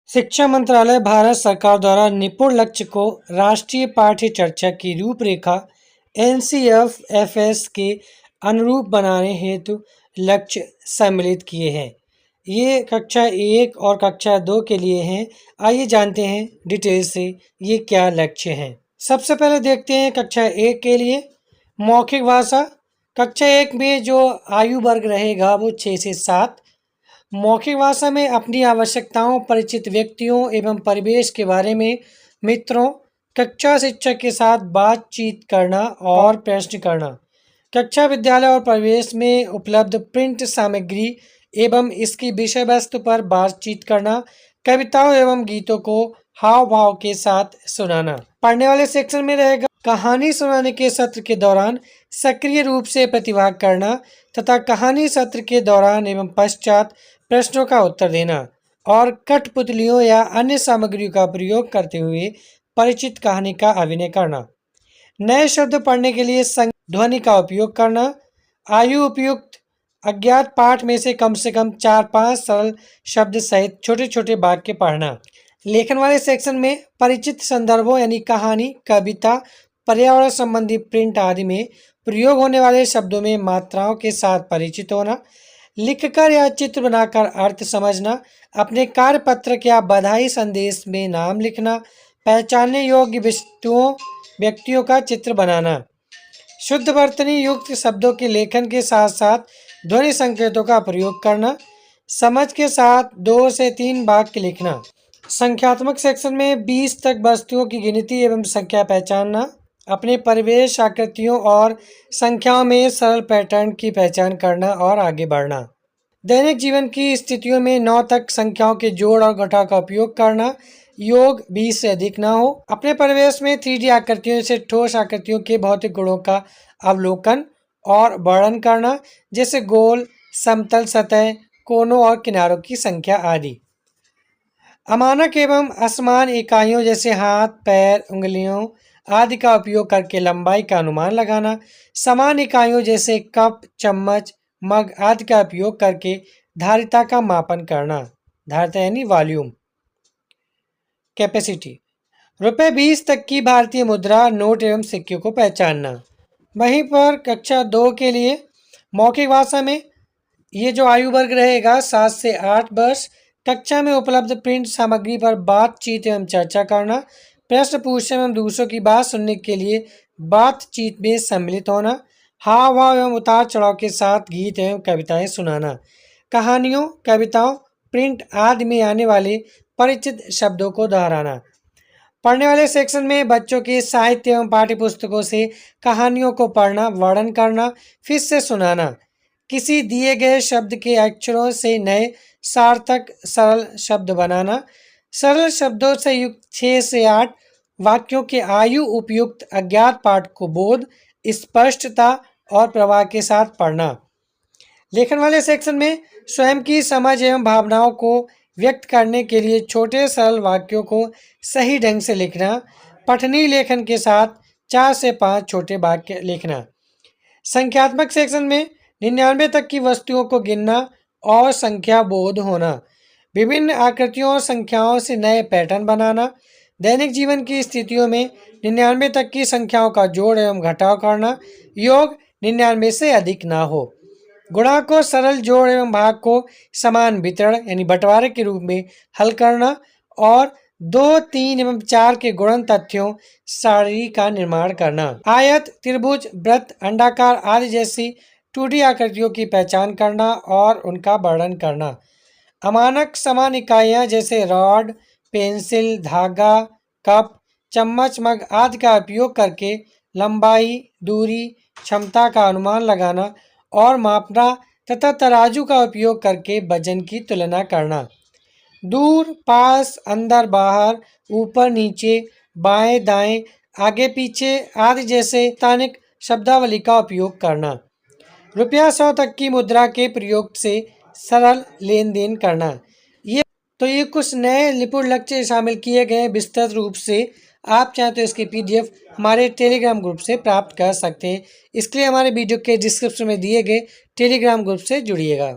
शिक्षा मंत्रालय भारत सरकार द्वारा निपुण लक्ष्य को राष्ट्रीय पाठ्य चर्चा की रूपरेखा NCFFS के अनुरूप बनाने हेतु लक्ष्य सम्मिलित किए हैं। ये कक्षा 1 और कक्षा 2 के लिए हैं। आइए जानते हैं डिटेल से ये क्या लक्ष्य हैं। सबसे पहले देखते हैं कक्षा 1 के लिए मौखिक भाषा। कक्षा 1 में जो आयु वर्ग रहेगा वो 6 से 7। मौखिक भाषा में अपनी आवश्यकताओं, परिचित व्यक्तियों एवं परिवेश के बारे में मित्रों, कक्षा शिक्षक के साथ बातचीत करना और प्रश्न करना। कक्षा विद्यालय और परिवेश में उपलब्ध प्रिंट सामग्री एवं इसकी विषय वस्तु पर बातचीत करना। कविताओं एवं गीतों को हाव भाव के साथ सुनाना। पढ़ने वाले सेक्शन में रहेगा कहानी सुनाने के सत्र के दौरान सक्रिय रूप से प्रतिभाग करना तथा कहानी सत्र के दौरान एवं पश्चात प्रश्नों का उत्तर देना और कठपुतलियों या अन्य सामग्रियों का प्रयोग करते हुए परिचित कहानी का अभिनय करना। नए शब्द पढ़ने के लिए ध्वनि का उपयोग करना। आयु उपयुक्त अज्ञात पाठ में से कम 4-5 सरल शब्द सहित छोटे छोटे वाक्य पढ़ना। लेखन वाले सेक्शन में परिचित संदर्भों यानी कहानी, कविता, पर्यावरण संबंधी प्रिंट आदि में प्रयोग होने वाले शब्दों में मात्राओं के साथ परिचित होना। लिखकर या चित्र बनाकर अर्थ समझना। अपने कार्यपत्रक या बधाई संदेश में नाम लिखना। पहचानने योग्य व्यक्तियों का चित्र बनाना। शुद्ध वर्तनी युक्त शब्दों के लेखन के साथ साथ ध्वनि संकेतों का प्रयोग करना। समझ के साथ 2 से 3 वाक्य लिखना। संख्यात्मक सेक्शन में 20 तक वस्तुओं की गिनती एवं संख्या पहचानना। अपने परिवेश, आकृतियों और संख्याओं में सरल पैटर्न की पहचान करना और आगे बढ़ना। दैनिक जीवन की स्थितियों में 9 तक संख्याओं के जोड़ और घटाव का उपयोग करना। योग 20 से अधिक ना हो। अपने परिवेश में 3D आकृतियों से ठोस आकृतियों के भौतिक गुणों का अवलोकन और वर्णन करना, जैसे गोल, समतल सतह, कोनों और किनारों की संख्या आदि। अमानक एवं असमान इकाइयों जैसे हाथ, पैर, उंगलियों आदि का उपयोग करके लंबाई का अनुमान लगाना। समान इकाइयों जैसे कप, चम्मच, मग आदि का उपयोग करके धारिता का मापन करना। धारिता यानी वॉल्यूम। कैपेसिटी। रुपए 20 तक की भारतीय मुद्रा, नोट एवं सिक्कों को पहचानना। वहीं पर कक्षा 2 के लिए मौखिक भाषा में ये जो आयु वर्ग रहेगा 7 से 8 वर्ष। कक्षा में उपलब्ध प्रिंट सामग्री पर बातचीत एवं चर्चा करना। प्रश्न पूछने एवं दूसरों की बात सुनने के लिए बातचीत में सम्मिलित होना। हाव भाव एवं उतार चढ़ाव के साथ गीत एवं कविताएं सुनाना। कहानियों, कविताओं, प्रिंट आदि में आने वाले परिचित शब्दों को दोहराना। पढ़ने वाले सेक्शन में बच्चों के साहित्य एवं पाठ्य पुस्तकों से कहानियों को पढ़ना, वर्णन करना, फिर से सुनाना। किसी दिए गए शब्द के अक्षरों से नए सार्थक सरल शब्द बनाना। सरल शब्दों से युक्त 6 से 8 वाक्यों के आयु उपयुक्त अज्ञात पाठ को बोध, स्पष्टता और प्रवाह के साथ पढ़ना। लेखन वाले सेक्शन में स्वयं की समझ एवं भावनाओं को व्यक्त करने के लिए छोटे सरल वाक्यों को सही ढंग से लिखना। पठनीय लेखन के साथ 4 से 5 छोटे वाक्य लिखना। संख्यात्मक सेक्शन में 99 तक की वस्तुओं को गिनना और संख्या बोध होना। विभिन्न आकृतियों और संख्याओं से नए पैटर्न बनाना। दैनिक जीवन की स्थितियों में 99 तक की संख्याओं का जोड़ एवं घटाव करना। योग 99 से अधिक ना हो। गुणा को सरल जोड़ एवं भाग को समान वितरण यानी बंटवारे के रूप में हल करना और 2, 3 एवं 4 के गुणन तथ्यों सारणी का निर्माण करना। आयत, त्रिभुज, वृत्त, अंडाकार आदि जैसी 2D आकृतियों की पहचान करना और उनका वर्णन करना। अमानक समान इकाइयाँ जैसे रॉड, पेंसिल, धागा, कप, चम्मच, मग आदि का उपयोग करके लंबाई, दूरी, क्षमता का अनुमान लगाना और मापना तथा तराजू का उपयोग करके वजन की तुलना करना। दूर, पास, अंदर, बाहर, ऊपर, नीचे, बाएं, दाएं, आगे, पीछे आदि जैसे स्थानिक शब्दावली का उपयोग करना। रुपया 100 तक की मुद्रा के प्रयोग से सरल लेन देन करना। ये कुछ नए निपुण लक्ष्य शामिल किए गए विस्तृत रूप से। आप चाहें तो इसके PDF हमारे टेलीग्राम ग्रुप से प्राप्त कर सकते हैं। इसके लिए हमारे वीडियो के डिस्क्रिप्शन में दिए गए टेलीग्राम ग्रुप से जुड़िएगा।